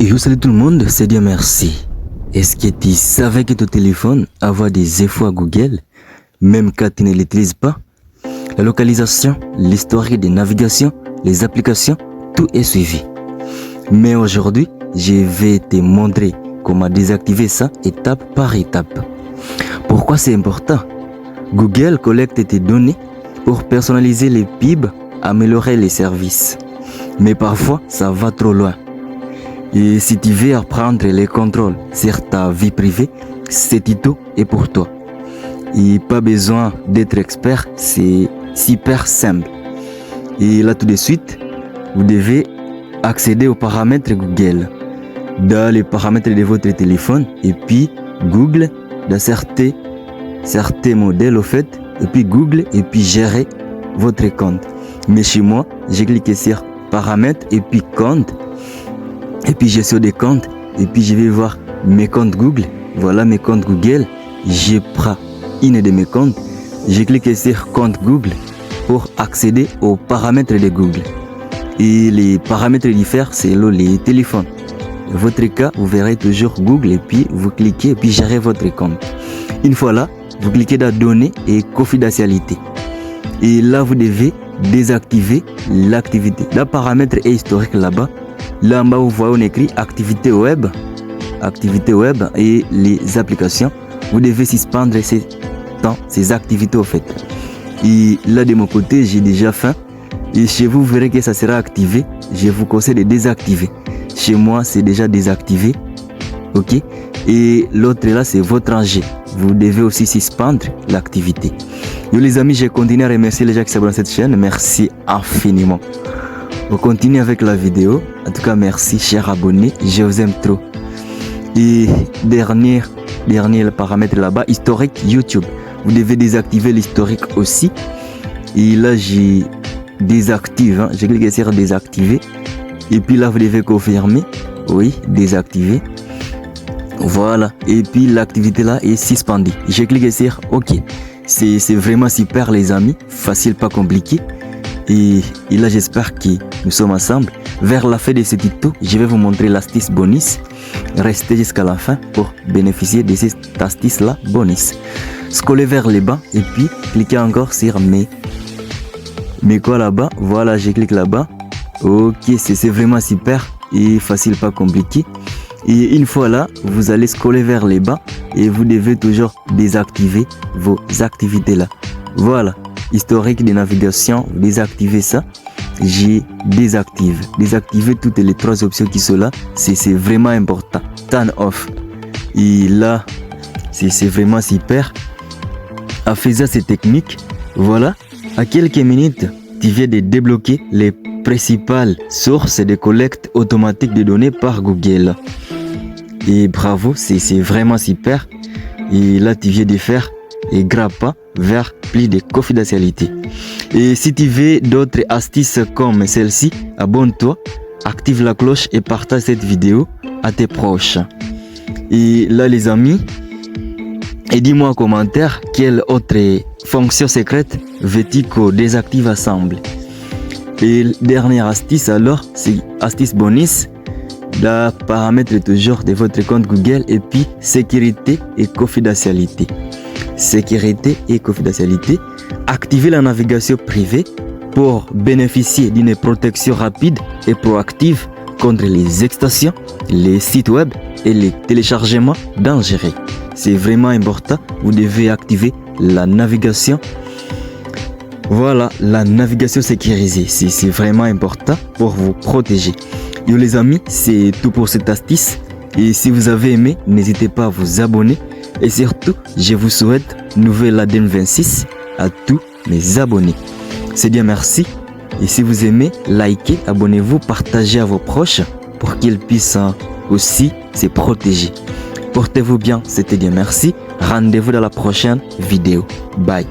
Et salut tout le monde, c'est Dieu merci. Est-ce que tu savais que ton téléphone a des infos à Google, même quand tu ne l'utilises pas? La localisation, l'historique des navigations, les applications, tout est suivi. Mais aujourd'hui, je vais te montrer comment désactiver ça étape par étape. Pourquoi c'est important? Google collecte tes données pour personnaliser les pubs, améliorer les services. Mais parfois, ça va trop loin. Et si tu veux apprendre les contrôles sur ta vie privée, ce tuto est pour toi. Et pas besoin d'être expert, c'est super simple. Et là tout de suite, vous devez accéder aux paramètres Google. Dans les paramètres de votre téléphone, et puis Google, dans certains modèles au fait, et puis Google, et puis gérer votre compte. Mais chez moi, j'ai cliqué sur paramètres, et puis compte. Et puis gestion des comptes, et puis je vais voir mes comptes Google. Voilà mes comptes Google. Je prends une de mes comptes. Je clique sur compte Google pour accéder aux paramètres de Google. Et les paramètres diffèrent selon les téléphones. Dans votre cas, vous verrez toujours Google et puis vous cliquez et puis gérez votre compte. Une fois là, vous cliquez dans données et confidentialité. Et là, vous devez désactiver l'activité. Le paramètre est historique là-bas. Là en bas, vous voyez, on écrit activité web et les applications. Vous devez suspendre ces activités au fait. Et là, de mon côté, j'ai déjà fait. Et chez vous, vous verrez que ça sera activé. Je vous conseille de désactiver. Chez moi, c'est déjà désactivé. Ok. Et l'autre là, c'est votre rangée. Vous devez aussi suspendre l'activité. Yo les amis, je continue à remercier les gens qui s'abonnent à cette chaîne. Merci infiniment. On continue avec la vidéo. En tout cas, merci, chers abonnés. Je vous aime trop. Et dernier paramètre là-bas, historique YouTube. Vous devez désactiver l'historique aussi. Et là, j'ai désactive. J'ai cliqué sur désactiver. Et puis là, vous devez confirmer. Oui, désactiver. Voilà. Et puis l'activité là est suspendue. J'ai cliqué sur OK. C'est vraiment super, les amis. Facile, pas compliqué. Et là, j'espère que nous sommes ensemble. Vers la fin de ce tuto, je vais vous montrer l'astuce bonus. Restez jusqu'à la fin pour bénéficier de cette astuce-là bonus. Scrollez vers le bas et puis cliquez encore sur mes quoi là-bas. Voilà, je clique là-bas. Ok, c'est vraiment super et facile, pas compliqué. Et une fois là, vous allez scroller vers le bas et vous devez toujours désactiver vos activités là. Voilà. Historique de navigation, vous désactivez ça. J'ai désactivé toutes les trois options qui sont là. C'est vraiment important. Turn off. Et là, c'est vraiment super. En faisant ces techniques, voilà, à quelques minutes, tu viens de débloquer les principales sources de collecte automatique de données par Google. Et bravo, c'est vraiment super. Et là, tu viens de faire et grappa vers plus de confidentialité. Et si tu veux d'autres astuces comme celle-ci, abonne-toi, active la cloche et partage cette vidéo à tes proches. Et là les amis, et dis-moi en commentaire quelle autre fonction secrète veux-tu qu'on désactive ensemble. Et dernière astuce alors, c'est astuce bonus. La paramètre toujours de votre compte Google et puis sécurité et confidentialité. Sécurité et confidentialité. Activez la navigation privée pour bénéficier d'une protection rapide et proactive contre les extensions, les sites web et les téléchargements dangereux. C'est vraiment important. Vous devez activer la navigation. Voilà, la navigation sécurisée. C'est vraiment important pour vous protéger. Yo les amis, c'est tout pour cette astuce. Et si vous avez aimé, n'hésitez pas à vous abonner. Et surtout, je vous souhaite nouvelle ADN 26 à tous mes abonnés. C'est bien, merci. Et si vous aimez, likez, abonnez-vous, partagez à vos proches pour qu'ils puissent aussi se protéger. Portez-vous bien, c'était bien, merci. Rendez-vous dans la prochaine vidéo. Bye.